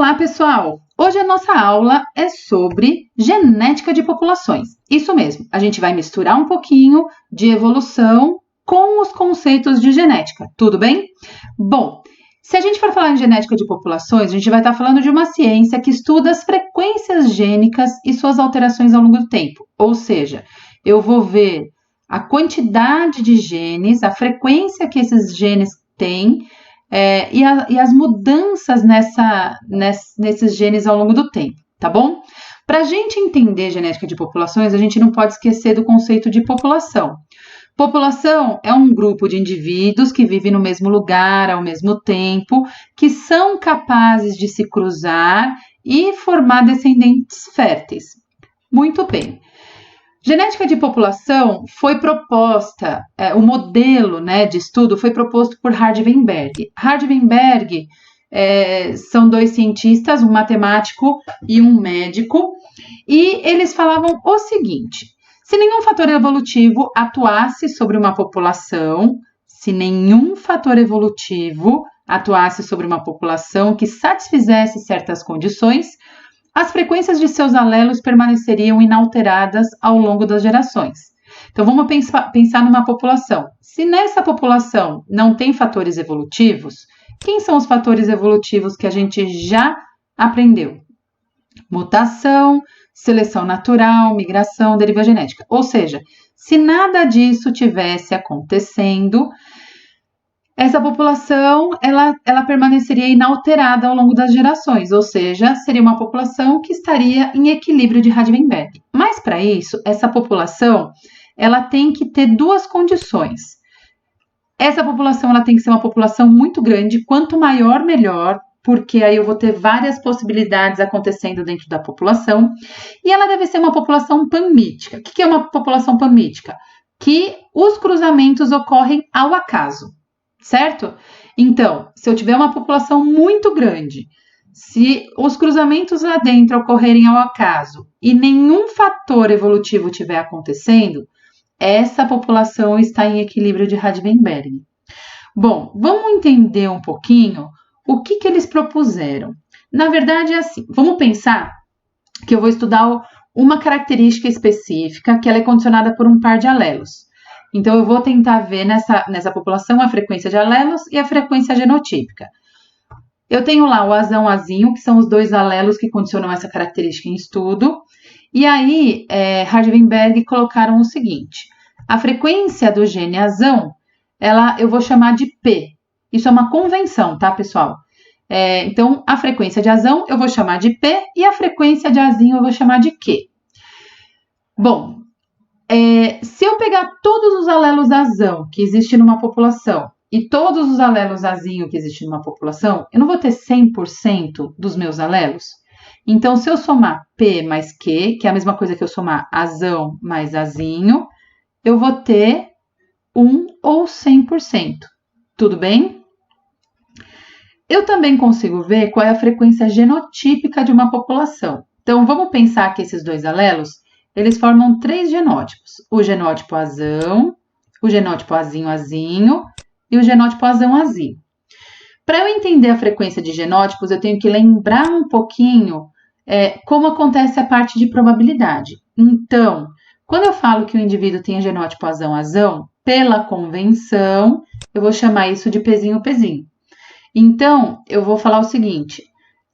Olá, pessoal! Hoje a nossa aula é sobre genética de populações. Isso mesmo, a gente vai misturar um pouquinho de evolução com os conceitos de genética, tudo bem? Bom, se a gente for falar em genética de populações, a gente vai estar falando de uma ciência que estuda as frequências gênicas e suas alterações ao longo do tempo. Ou seja, eu vou ver a quantidade de genes, a frequência que esses genes têm, e as mudanças nesses genes ao longo do tempo, tá bom? Para a gente entender genética de populações, a gente não pode esquecer do conceito de população. População é um grupo de indivíduos que vivem no mesmo lugar ao mesmo tempo, que são capazes de se cruzar e formar descendentes férteis. Muito bem. Genética de população foi proposta, o modelo de estudo foi proposto por Hardy-Weinberg. Hardy-Weinberg são dois cientistas, um matemático e um médico, e eles falavam o seguinte: se nenhum fator evolutivo atuasse sobre uma população, que satisfizesse certas condições, as frequências de seus alelos permaneceriam inalteradas ao longo das gerações. Então, vamos pensar numa população. Se nessa população não tem fatores evolutivos, quem são os fatores evolutivos que a gente já aprendeu? Mutação, seleção natural, migração, deriva genética. Ou seja, se nada disso tivesse acontecendo, essa população ela permaneceria inalterada ao longo das gerações, ou seja, seria uma população que estaria em equilíbrio de Hardy-Weinberg. Mas para isso, essa população ela tem que ter duas condições. Essa população ela tem que ser uma população muito grande, quanto maior, melhor, porque aí eu vou ter várias possibilidades acontecendo dentro da população. E ela deve ser uma população panmítica. O que é uma população panmítica? Que os cruzamentos ocorrem ao acaso. Certo? Então, se eu tiver uma população muito grande, se os cruzamentos lá dentro ocorrerem ao acaso e nenhum fator evolutivo estiver acontecendo, essa população está em equilíbrio de Hardy-Weinberg. Bom, vamos entender um pouquinho o que eles propuseram. Na verdade, é assim, vamos pensar que eu vou estudar uma característica específica que ela é condicionada por um par de alelos. Então, eu vou tentar ver nessa população a frequência de alelos e a frequência genotípica. Eu tenho lá o azão, azinho, que são os dois alelos que condicionam essa característica em estudo. E aí, Hardy-Weinberg colocaram o seguinte: a frequência do gene azão, eu vou chamar de P. Isso é uma convenção, tá, pessoal? Então, a frequência de azão eu vou chamar de P e a frequência de azinho eu vou chamar de Q. Bom, se eu pegar todos os alelos azão que existem numa população e todos os alelos azinho que existem numa população, eu não vou ter 100% dos meus alelos. Então, se eu somar P mais Q, que é a mesma coisa que eu somar azão mais azinho, eu vou ter 1 ou 100%. Tudo bem? Eu também consigo ver qual é a frequência genotípica de uma população. Então, vamos pensar que esses dois alelos eles formam 3 genótipos: o genótipo azão, o genótipo azinho e o genótipo azão-azinho. Para eu entender a frequência de genótipos, eu tenho que lembrar um pouquinho como acontece a parte de probabilidade. Então, quando eu falo que o indivíduo tem genótipo azão-azão, pela convenção, eu vou chamar isso de Pzinho. Então, eu vou falar o seguinte: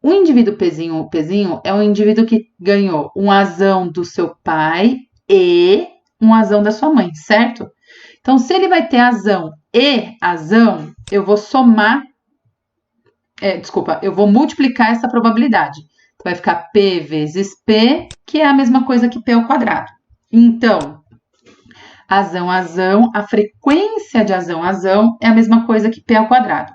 o indivíduo Pzinho é um indivíduo que ganhou um azão do seu pai e um azão da sua mãe, certo? Então, se ele vai ter azão e azão, eu vou eu vou multiplicar essa probabilidade. Então, vai ficar P vezes P, que é a mesma coisa que P ao quadrado. Então, azão, a frequência de azão é a mesma coisa que P ao quadrado.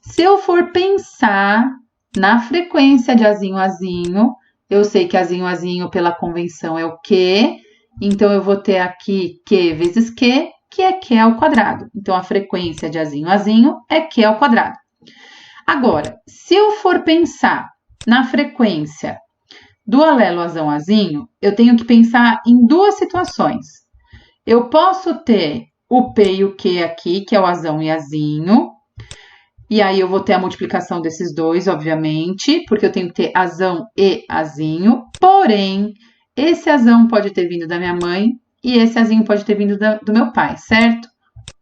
Se eu for pensar na frequência de azinho, eu sei que azinho pela convenção é o Q, então eu vou ter aqui Q vezes Q, que é Q ao quadrado. Então, a frequência de azinho é Q ao quadrado. Agora, se eu for pensar na frequência do alelo azão-azinho, eu tenho que pensar em duas situações. Eu posso ter o P e o Q aqui, que é o azão e azinho, E aí eu vou ter a multiplicação desses dois, obviamente, porque eu tenho que ter azão e azinho. Porém, esse azão pode ter vindo da minha mãe e esse azinho pode ter vindo do meu pai, certo?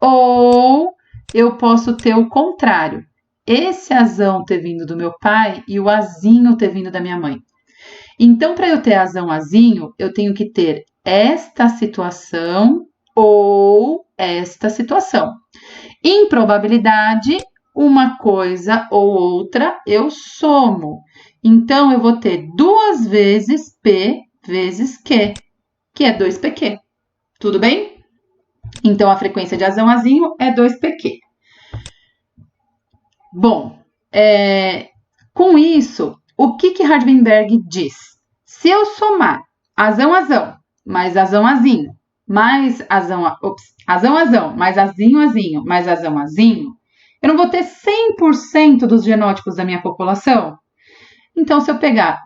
Ou eu posso ter o contrário. Esse azão ter vindo do meu pai e o azinho ter vindo da minha mãe. Então, para eu ter azão, azinho, eu tenho que ter esta situação ou esta situação. Em probabilidade, uma coisa ou outra eu somo. Então, eu vou ter 2 vezes P vezes Q, que é 2PQ. Tudo bem? Então, a frequência de azão, azinho é 2PQ. Bom, com isso, o que Hardenberg diz? Se eu somar azão, azão, mais azão, azinho, mais azão, azão, mais azinho, azinho, mais azão, azinho, eu não vou ter 100% dos genótipos da minha população? Então, se eu pegar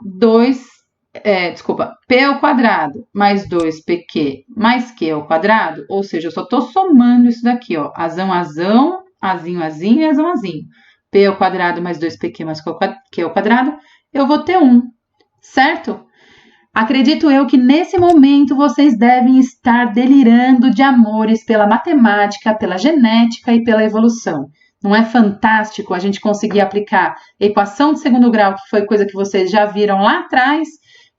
P ao quadrado mais 2PQ mais Q ao quadrado, ou seja, eu só estou somando isso daqui, ó, azão, azão, azinho, azinho e azão, azinho. P ao quadrado mais 2PQ mais Q ao quadrado, eu vou ter 1, certo? Acredito eu que nesse momento vocês devem estar delirando de amores pela matemática, pela genética e pela evolução. Não é fantástico a gente conseguir aplicar equação de segundo grau, que foi coisa que vocês já viram lá atrás,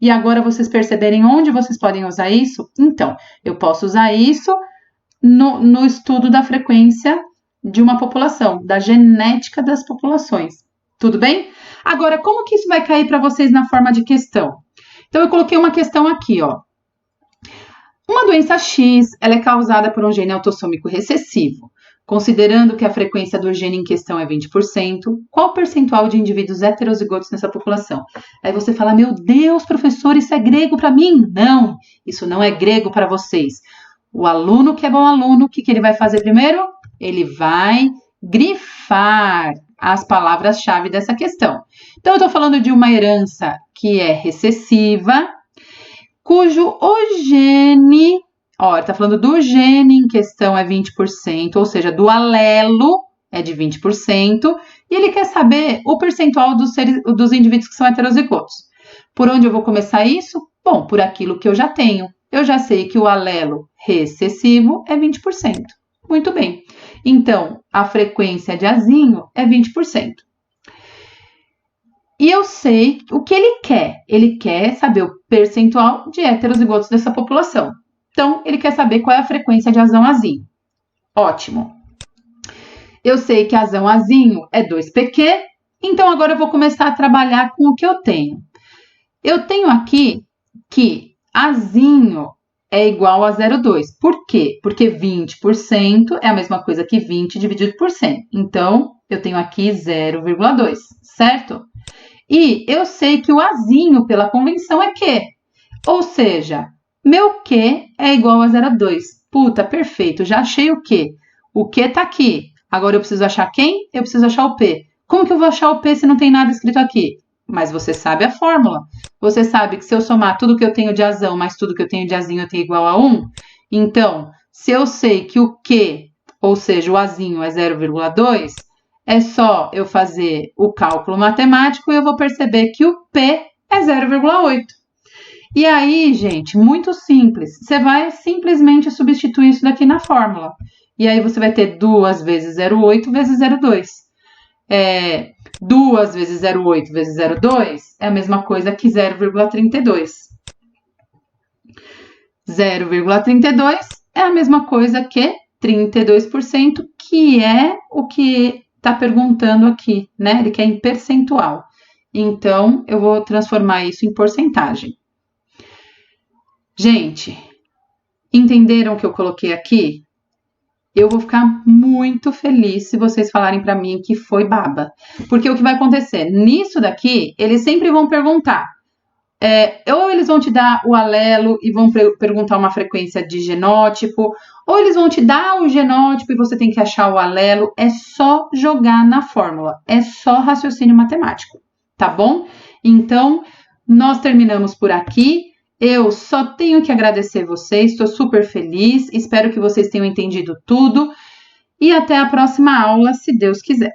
e agora vocês perceberem onde vocês podem usar isso? Então, eu posso usar isso no estudo da frequência de uma população, da genética das populações. Tudo bem? Agora, como que isso vai cair para vocês na forma de questão? Então, eu coloquei uma questão aqui, ó. Uma doença X, ela é causada por um gene autossômico recessivo. Considerando que a frequência do gene em questão é 20%, qual o percentual de indivíduos heterozigotos nessa população? Aí você fala, meu Deus, professor, isso é grego para mim? Não, isso não é grego para vocês. O aluno que é bom aluno, o que ele vai fazer primeiro? Ele vai grifar as palavras-chave dessa questão. Então, eu estou falando de uma herança que é recessiva, cujo o gene, ó, ele está falando do gene em questão é 20%, ou seja, do alelo é de 20%, e ele quer saber o percentual dos indivíduos que são heterozigotos. Por onde eu vou começar isso? Bom, por aquilo que eu já tenho. Eu já sei que o alelo recessivo é 20%. Muito bem. Então, a frequência de azinho é 20%. E eu sei o que ele quer. Ele quer saber o percentual de heterozigotos dessa população. Então, ele quer saber qual é a frequência de azão, azinho. Ótimo. Eu sei que azão, azinho é 2PQ. Então, agora eu vou começar a trabalhar com o que eu tenho. Eu tenho aqui que azinho é igual a 0,2. Por quê? Porque 20% é a mesma coisa que 20 dividido por 100. Então, eu tenho aqui 0,2, certo? E eu sei que o azinho, pela convenção, é Q. Ou seja, meu Q é igual a 0,2. Puta, perfeito, já achei o Q. O Q tá aqui. Agora eu preciso achar quem? Eu preciso achar o P. Como que eu vou achar o P se não tem nada escrito aqui? Mas você sabe a fórmula. Você sabe que se eu somar tudo que eu tenho de azão mais tudo que eu tenho de azinho, eu tenho igual a 1. Então, se eu sei que o Q, ou seja, o azinho é 0,2, é só eu fazer o cálculo matemático e eu vou perceber que o P é 0,8. E aí, gente, muito simples. Você vai simplesmente substituir isso daqui na fórmula. E aí você vai ter 2 vezes 0,8 vezes 0,2. 2 vezes 0,8 vezes 0,2 é a mesma coisa que 0,32. 0,32 é a mesma coisa que 32%, que é o que está perguntando aqui, né? Ele quer em percentual. Então, eu vou transformar isso em porcentagem. Gente, entenderam o que eu coloquei aqui? Eu vou ficar muito feliz se vocês falarem para mim que foi baba. Porque o que vai acontecer? Nisso daqui, eles sempre vão perguntar. Ou eles vão te dar o alelo e vão perguntar uma frequência de genótipo, ou eles vão te dar o genótipo e você tem que achar o alelo. É só jogar na fórmula. É só raciocínio matemático, tá bom? Então, nós terminamos por aqui. Eu só tenho que agradecer vocês, estou super feliz, espero que vocês tenham entendido tudo e até a próxima aula, se Deus quiser.